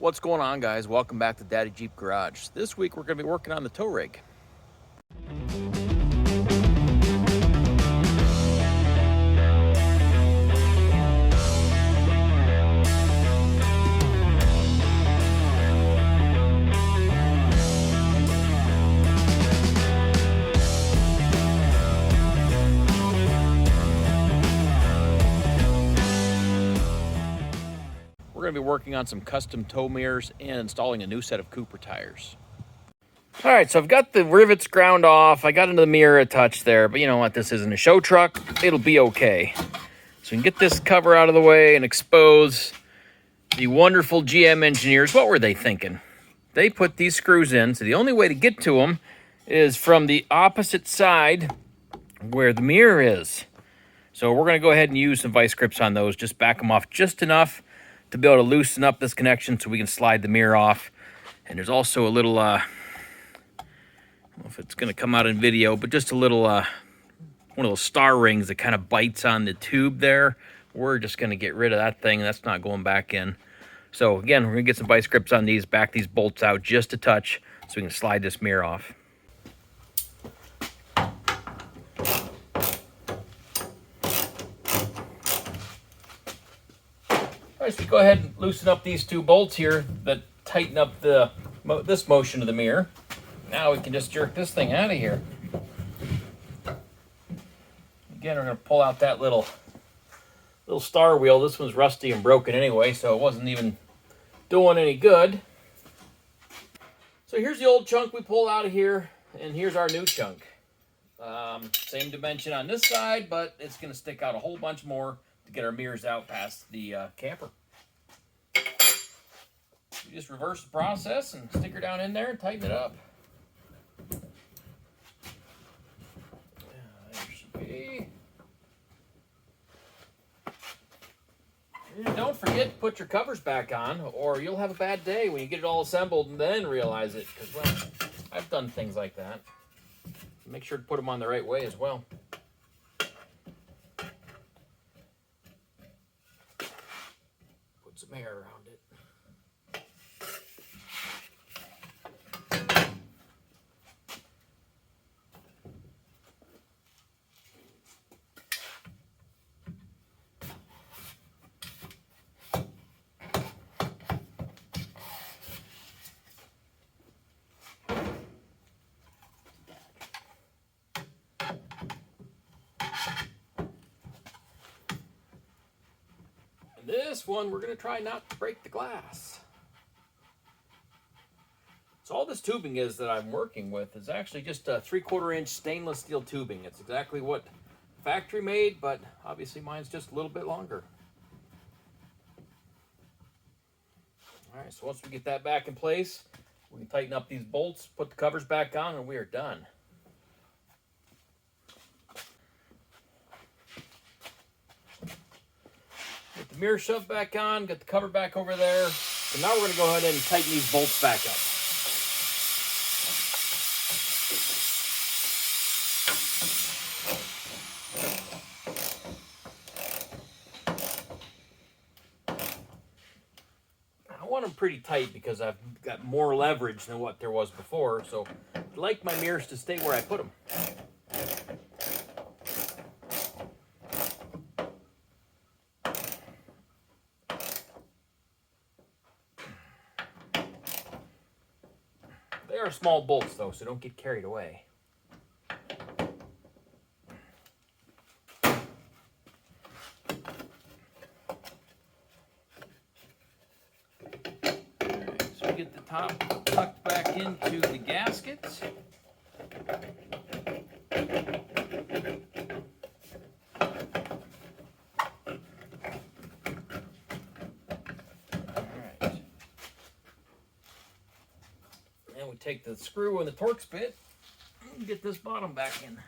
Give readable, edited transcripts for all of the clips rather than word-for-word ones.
What's going on, guys? Welcome back to Daddy Jeep Garage. This week we're going to be working on the tow rig. We're going to be working on some custom tow mirrors and installing a new set of Cooper tires. All right, so I've got the rivets ground off. I got into the mirror a touch there, but you know what? This isn't a show truck. It'll be okay. So we can get this cover out of the way and expose the wonderful GM engineers. What were they thinking? They put these screws in, so the only way to get to them is from the opposite side where the mirror is. So we're going to go ahead and use some vice grips on those, just back them off just enough to be able to loosen up this connection so we can slide the mirror off. And there's also a little, I don't know if it's going to come out in video, but just a little, one of those star rings that kind of bites on the tube there. We're just going to get rid of that thing. That's not going back in. So again, we're going to get some vice grips on these, back these bolts out just a touch so we can slide this mirror off. All right, so we go ahead and loosen up these two bolts here that tighten up this motion of the mirror. Now we can just jerk this thing out of here. Again, we're going to pull out that little star wheel. This one's rusty and broken anyway, so it wasn't even doing any good. So here's the old chunk we pulled out of here, and here's our new chunk. Same dimension on this side, but it's going to stick out a whole bunch more to get our mirrors out past the camper. You just reverse the process and stick her down in there and tighten it up. There she be. And don't forget to put your covers back on, or you'll have a bad day when you get it all assembled and then realize it. Because, well, I've done things like that. Make sure to put them on the right way as well. Put some air around it. This one, we're going to try not to break the glass. So all this tubing is that I'm working with is actually just a 3/4 inch stainless steel tubing. It's exactly what factory made, but obviously mine's just a little bit longer. All right, so once we get that back in place, we can tighten up these bolts, put the covers back on, and we are done. Get the mirror shoved back on, get the cover back over there. So now we're going to go ahead and tighten these bolts back up. I want them pretty tight because I've got more leverage than what there was before. So I'd like my mirrors to stay where I put them. They are small bolts though, so don't get carried away. Alright, so we get the top tucked back into the gaskets. And we take the screw and the Torx bit and get this bottom back in.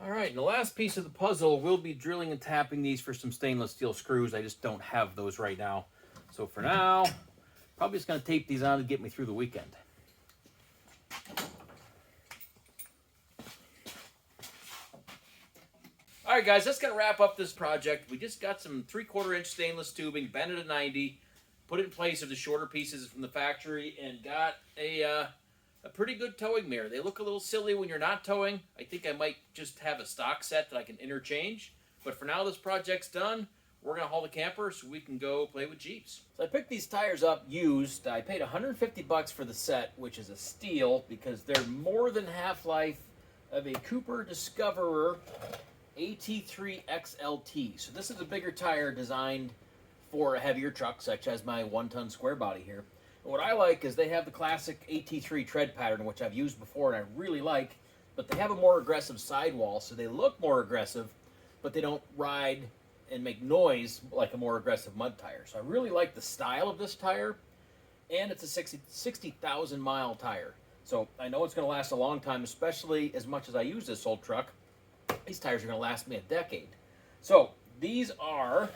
All right, and the last piece of the puzzle, we'll be drilling and tapping these for some stainless steel screws. I just don't have those right now. So for now, Probably just going to tape these on to get me through the weekend. All right, guys, that's going to wrap up this project. We just got some 3/4 inch stainless tubing, bent it at 90, put it in place of the shorter pieces from the factory, and got a pretty good towing mirror. They look a little silly when you're not towing. I think I might just have a stock set that I can interchange. But for now, this project's done. We're going to haul the camper so we can go play with Jeeps. So I picked these tires up used. I paid $150 for the set, which is a steal because they're more than half-life of a Cooper Discoverer AT3 XLT. So this is a bigger tire designed for a heavier truck, such as my 1-ton square body here. And what I like is they have the classic AT3 tread pattern, which I've used before and I really like, but they have a more aggressive sidewall, so they look more aggressive, but they don't ride and make noise like a more aggressive mud tire. So I really like the style of this tire, and it's a 60,000 mile tire. So I know it's going to last a long time, especially as much as I use this old truck. These tires are going to last me a decade. So these are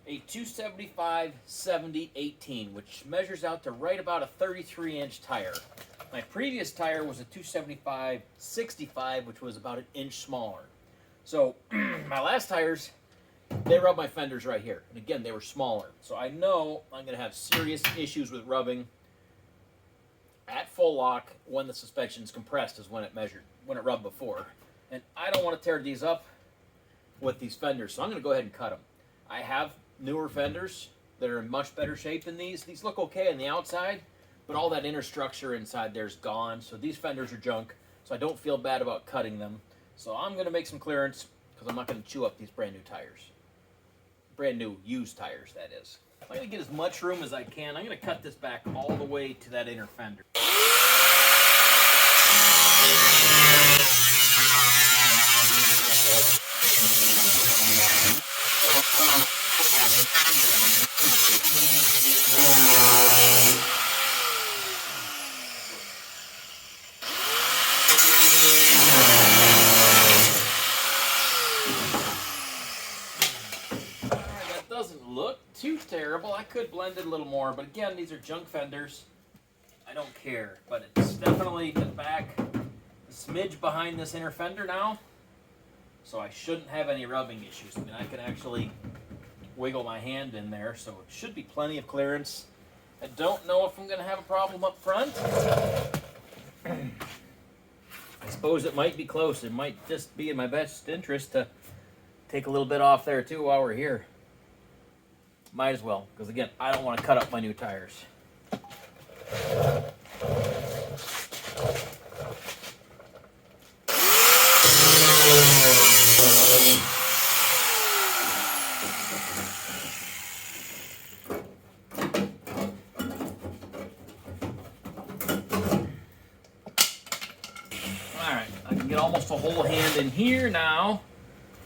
a 275/70/18, which measures out to right about a 33-inch tire. My previous tire was a 275/65, which was about an inch smaller. So my last tires, they rub my fenders right here. And again, they were smaller. So I know I'm going to have serious issues with rubbing at full lock when the suspension's compressed is when it rubbed before. And I don't want to tear these up with these fenders, so I'm going to go ahead and cut them. I have newer fenders that are in much better shape than these. These look okay on the outside, but all that inner structure inside there's gone. So these fenders are junk, so I don't feel bad about cutting them. So I'm going to make some clearance because I'm not going to chew up these brand new tires. Brand new used tires, that is. I'm going to get as much room as I can. I'm going to cut this back all the way to that inner fender. Doesn't look too terrible. I could blend it a little more, but again, these are junk fenders. I don't care, but it's definitely the back a smidge behind this inner fender now, so I shouldn't have any rubbing issues. I mean, I can actually wiggle my hand in there, so it should be plenty of clearance. I don't know if I'm going to have a problem up front. I suppose it might be close. It might just be in my best interest to take a little bit off there too while we're here. Might as well, because again, I don't want to cut up my new tires. Alright, I can get almost a whole hand in here now.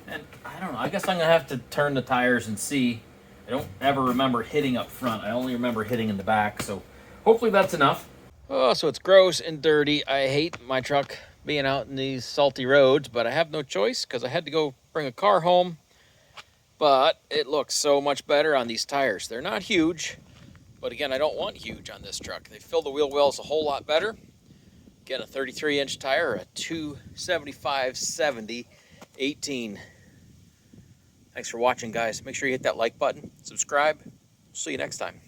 And I don't know, I guess I'm going to have to turn the tires and see. I don't ever remember hitting up front. I only remember hitting in the back, so hopefully that's enough. Oh, so it's gross and dirty. I hate my truck being out in these salty roads, but I have no choice because I had to go bring a car home. But it looks so much better on these tires. They're not huge, but again, I don't want huge on this truck. They fill the wheel wells a whole lot better. Again, a 33-inch tire, a 275/70/18. Thanks for watching, guys. Make sure you hit that like button, subscribe. See you next time.